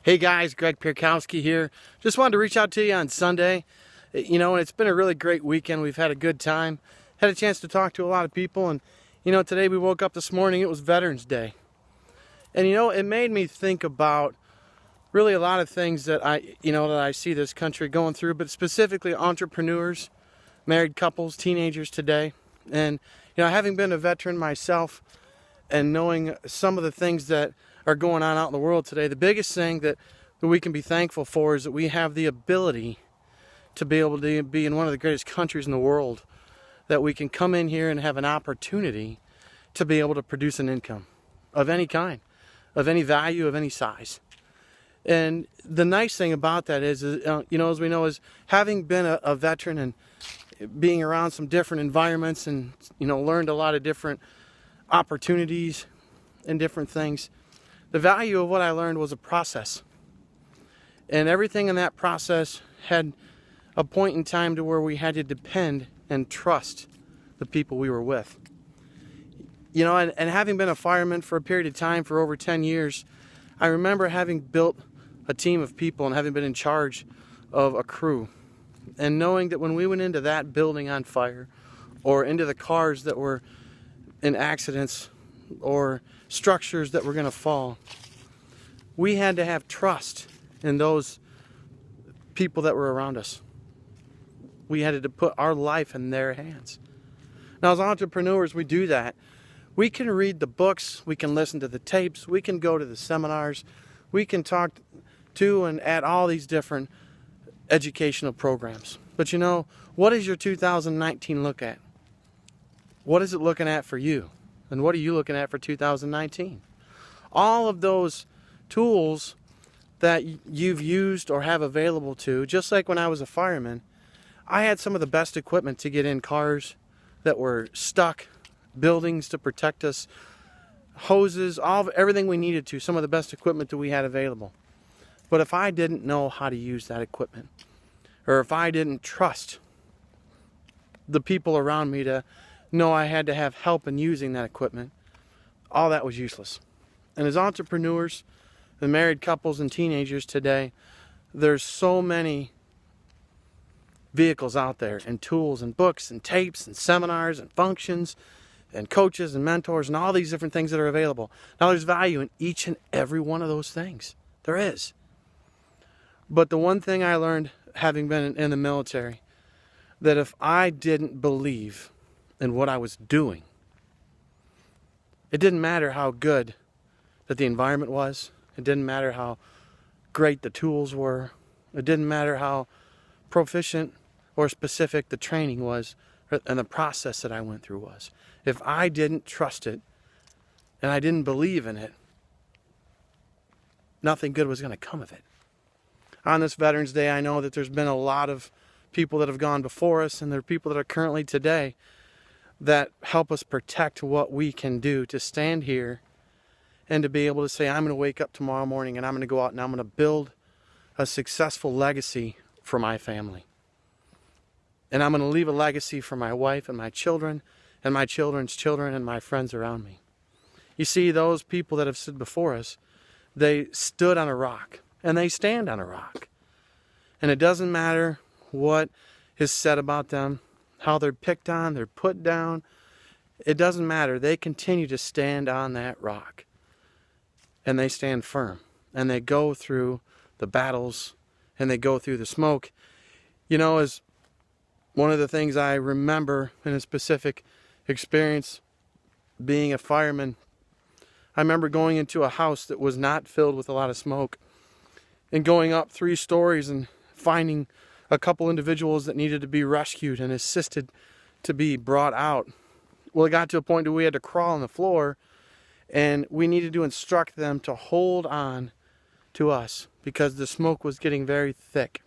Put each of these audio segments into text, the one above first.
Hey guys, Greg Pierkowski here. Just wanted to reach out to you on Sunday. It's been a really great weekend. We've had a good time. Had a chance to talk to a lot of people, and today we woke up this morning, it was Veterans Day. And it made me think about really a lot of things that I see this country going through, but specifically entrepreneurs, married couples, teenagers today. And having been a veteran myself and knowing some of the things that are going on out in the world today, the biggest thing that we can be thankful for is that we have the ability to be able to be in one of the greatest countries in the world, that we can come in here and have an opportunity to be able to produce an income of any kind, of any value, of any size. And the nice thing about that is as we know, is having been a veteran and being around some different environments and learned a lot of different opportunities and different things. The value of what I learned was a process. And everything in that process had a point in time to where we had to depend and trust the people we were with. And having been a fireman for a period of time for over 10 years, I remember having built a team of people and having been in charge of a crew. And knowing that when we went into that building on fire, or into the cars that were in accidents, or structures that were going to fall, we had to have trust in those people that were around us. We had to put our life in their hands. Now, as entrepreneurs, we do that. We can read the books, we can listen to the tapes, we can go to the seminars, we can talk to and at all these different educational programs. But what does your 2019 look at? What is it looking at for you? And what are you looking at for 2019? All of those tools that you've used or have available to, just like when I was a fireman, I had some of the best equipment to get in cars that were stuck, buildings to protect us, hoses, everything we needed to, some of the best equipment that we had available. But if I didn't know how to use that equipment, or if I didn't trust the people around me to know I had to have help in using that equipment, all that was useless. And as entrepreneurs, the married couples and teenagers today, there's so many vehicles out there, and tools and books and tapes and seminars and functions and coaches and mentors and all these different things that are available. Now, there's value in each and every one of those things. There is. But the one thing I learned, having been in the military, that if I didn't believe in what I was doing, it didn't matter how good that the environment was. It didn't matter how great the tools were. It didn't matter how proficient or specific the training was and the process that I went through was. If I didn't trust it and I didn't believe in it, nothing good was going to come of it. On this Veterans Day, I know that there's been a lot of people that have gone before us, and there are people that are currently today that help us protect what we can do to stand here and to be able to say, I'm going to wake up tomorrow morning and I'm going to go out and I'm going to build a successful legacy for my family. And I'm going to leave a legacy for my wife and my children and my children's children and my friends around me. You see, those people that have stood before us, they stood on a rock and they stand on a rock. And it doesn't matter what is said about them, how they're picked on, they're put down. It doesn't matter. They continue to stand on that rock. And they stand firm. And they go through the battles. And they go through the smoke. As one of the things I remember in a specific experience being a fireman, I remember going into a house that was not filled with a lot of smoke. And going up 3 stories and finding a couple individuals that needed to be rescued and assisted to be brought out. Well, it got to a point where we had to crawl on the floor, and we needed to instruct them to hold on to us because the smoke was getting very thick.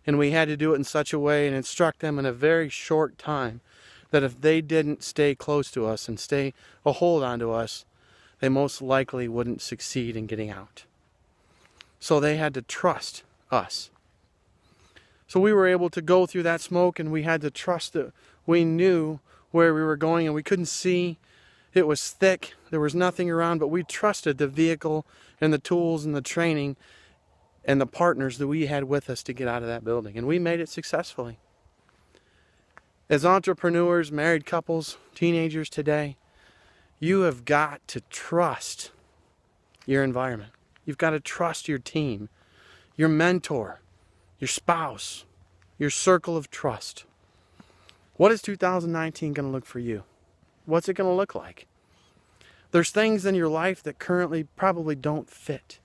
And we had to do it in such a way and instruct them in a very short time that if they didn't stay close to us and stay a hold on to us, they most likely wouldn't succeed in getting out. So they had to trust us. So we were able to go through that smoke, and we had to trust that we knew where we were going, and we couldn't see It was thick. There was nothing around, but we trusted the vehicle and the tools and the training and the partners that we had with us to get out of that building. And we made it successfully. As entrepreneurs, married couples, teenagers today, you have got to trust your environment. You've got to trust your team, your mentor, your spouse, your circle of trust. What is 2019 going to look for you? What's it going to look like? There's things in your life that currently probably don't fit.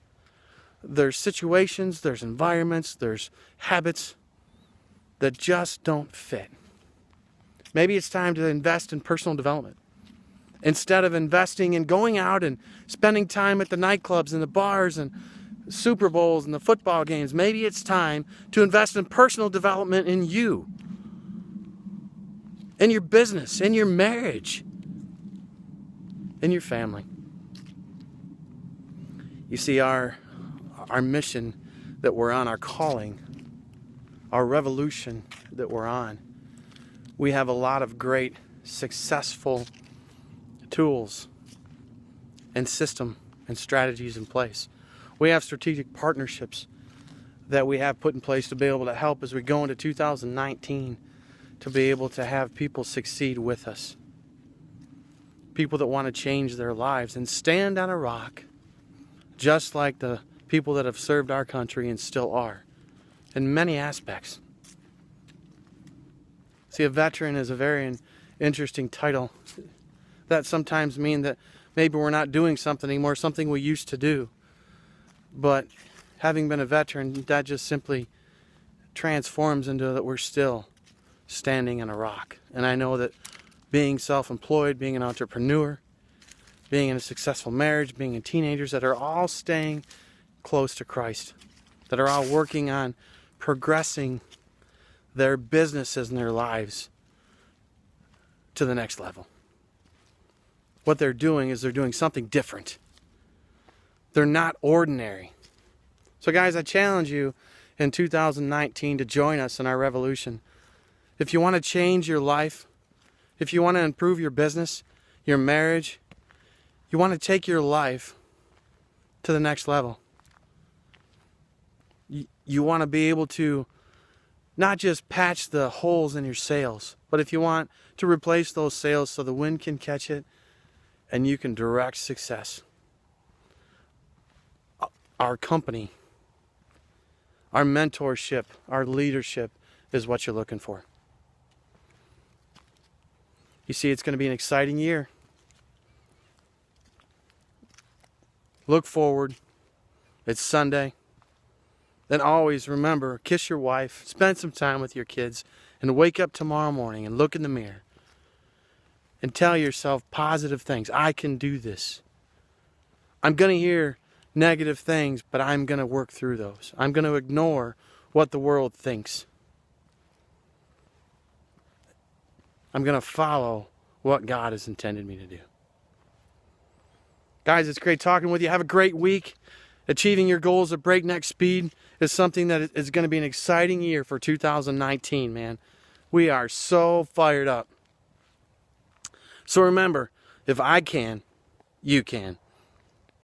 There's situations, there's environments, there's habits that just don't fit. Maybe it's time to invest in personal development. Instead of investing in going out and spending time at the nightclubs and the bars and Super Bowls and the football games, maybe it's time to invest in personal development in you, in your business, in your marriage, in your family. You see, our mission that we're on, our calling, our revolution that we're on, we have a lot of great, successful tools and system and strategies in place. We have strategic partnerships that we have put in place to be able to help as we go into 2019, to be able to have people succeed with us. People that want to change their lives and stand on a rock, just like the people that have served our country and still are, in many aspects. See, a veteran is a very interesting title. That sometimes means that maybe we're not doing something anymore, something we used to do. But having been a veteran, that just simply transforms into that we're still standing on a rock. And I know that being self-employed, being an entrepreneur, being in a successful marriage, being in teenagers that are all staying close to Christ, that are all working on progressing their businesses and their lives to the next level. What they're doing is they're doing something different. They're not ordinary. So guys, I challenge you in 2019 to join us in our revolution. If you want to change your life, if you want to improve your business, your marriage, you want to take your life to the next level. You want to be able to not just patch the holes in your sails, but if you want to replace those sails so the wind can catch it and you can direct success. Our company, our mentorship, our leadership is what you're looking for. You see, it's going to be an exciting year. Look forward. It's Sunday. Then always remember, kiss your wife, spend some time with your kids, and wake up tomorrow morning and look in the mirror and tell yourself positive things. I can do this. I'm going to hear negative things, but I'm going to work through those. I'm going to ignore what the world thinks. I'm going to follow what God has intended me to do. Guys, it's great talking with you. Have a great week. Achieving your goals at breakneck speed is something that is going to be an exciting year for 2019, man. We are so fired up. So remember, if I can, you can.